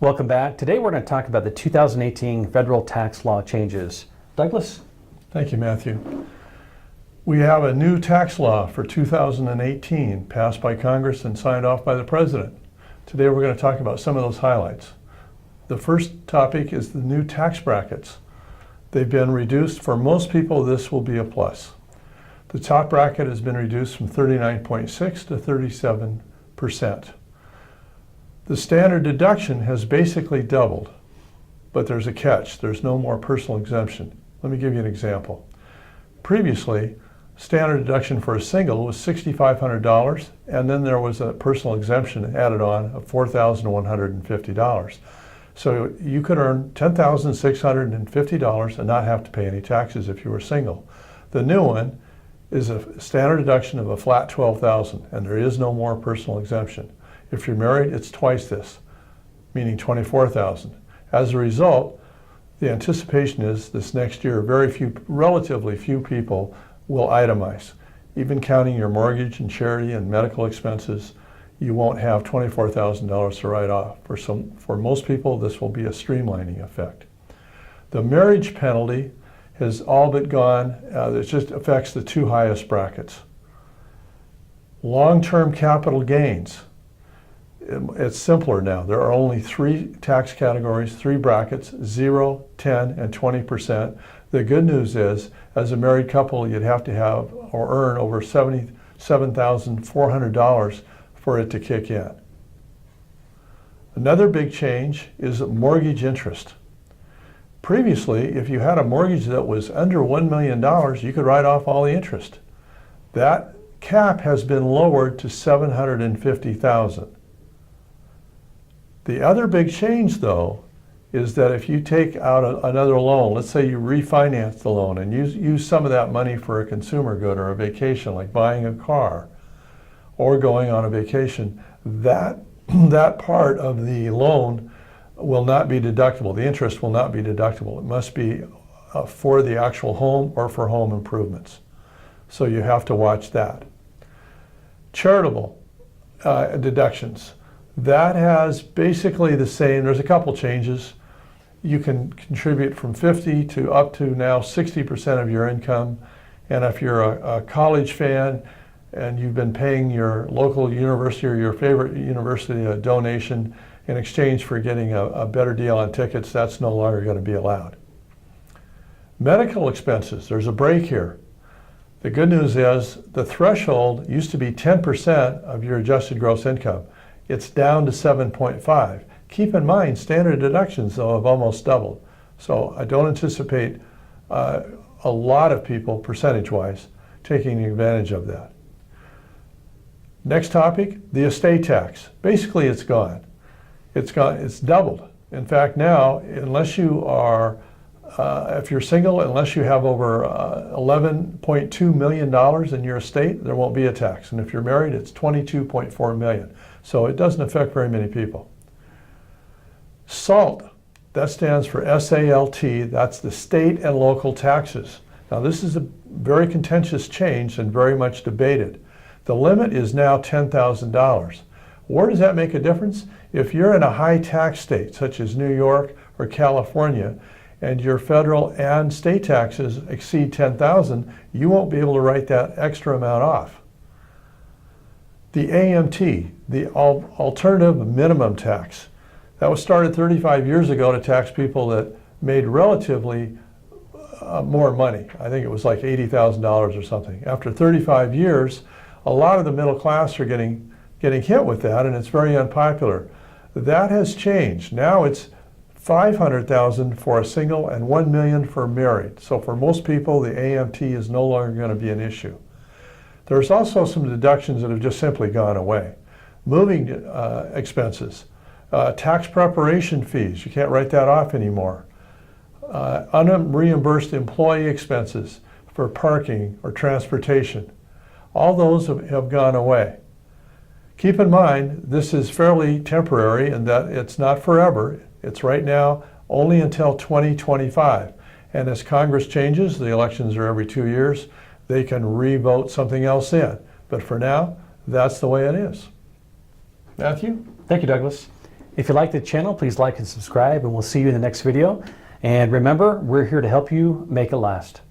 Welcome back. Today we're going to talk about the 2018 federal tax law changes. Douglas? Thank you, Matthew. We have a new tax law for 2018 passed by Congress and signed off by the President. Today we're going to talk about some of those highlights. The first topic is the new tax brackets. They've been reduced. For most people, this will be a plus. The top bracket has been reduced from 39.6 to 37%. The standard deduction has basically doubled, but there's a catch. There's no more personal exemption. Let me give you an example. Previously, standard deduction for a single was $6,500, and then there was a personal exemption added on of $4,150. So you could earn $10,650 and not have to pay any taxes if you were single. The new one is a standard deduction of a flat $12,000, and there is no more personal exemption. If you're married, it's twice this, meaning $24,000. As a result, the anticipation is this next year, relatively few people will itemize. Even counting your mortgage and charity and medical expenses, you won't have $24,000 to write off. For most people, this will be a streamlining effect. The marriage penalty has all but gone. It just affects the two highest brackets. Long-term capital gains. It's simpler now. There are only three tax categories, three brackets, 0, 10, and 20%. The good news is, as a married couple, you'd have to have or earn over $77,400 for it to kick in. Another big change is mortgage interest. Previously, if you had a mortgage that was under $1 million, you could write off all the interest. That cap has been lowered to $750,000. The other big change, though, is that if you take out another loan, let's say you refinance the loan and use some of that money for a consumer good or a vacation, like buying a car or going on a vacation, that part of the loan will not be deductible. The interest will not be deductible. It must be for the actual home or for home improvements. So you have to watch that. Charitable deductions. That has basically the same. There's a couple changes. You can contribute from 50 to up to now 60% of your income. And if you're a college fan and you've been paying your local university or your favorite university a donation in exchange for getting a better deal on tickets, that's no longer going to be allowed. Medical expenses, there's a break here. The good news is the threshold used to be 10% of your adjusted gross income. It's down to 7.5. Keep in mind, standard deductions, though, have almost doubled. So I don't anticipate a lot of people, percentage-wise, taking advantage of that. Next topic, the estate tax. Basically, it's gone. It's doubled. In fact, now, unless you are, if you're single, unless you have over $11.2 million in your estate, there won't be a tax. And if you're married, it's $22.4 million. So it doesn't affect very many people. SALT, that stands for S-A-L-T, that's the state and local taxes. Now this is a very contentious change and very much debated. The limit is now $10,000. Where does that make a difference? If you're in a high tax state, such as New York or California, and your federal and state taxes exceed $10,000, you won't be able to write that extra amount off. The AMT, the Alternative Minimum Tax, that was started 35 years ago to tax people that made relatively more money. I think it was like $80,000 or something. After 35 years, a lot of the middle class are getting hit with that, and it's very unpopular. That has changed. Now it's $500,000 for a single and $1 million for married. So for most people, the AMT is no longer going to be an issue. There's also some deductions that have just simply gone away. Moving expenses, tax preparation fees, you can't write that off anymore. Unreimbursed employee expenses for parking or transportation, all those have gone away. Keep in mind, this is fairly temporary in that it's not forever. It's right now only until 2025. And as Congress changes, the elections are every 2 years, they can re-vote something else in. But for now, that's the way it is. Matthew? Thank you, Douglas. If you like the channel, please like and subscribe, and we'll see you in the next video. And remember, we're here to help you make it last.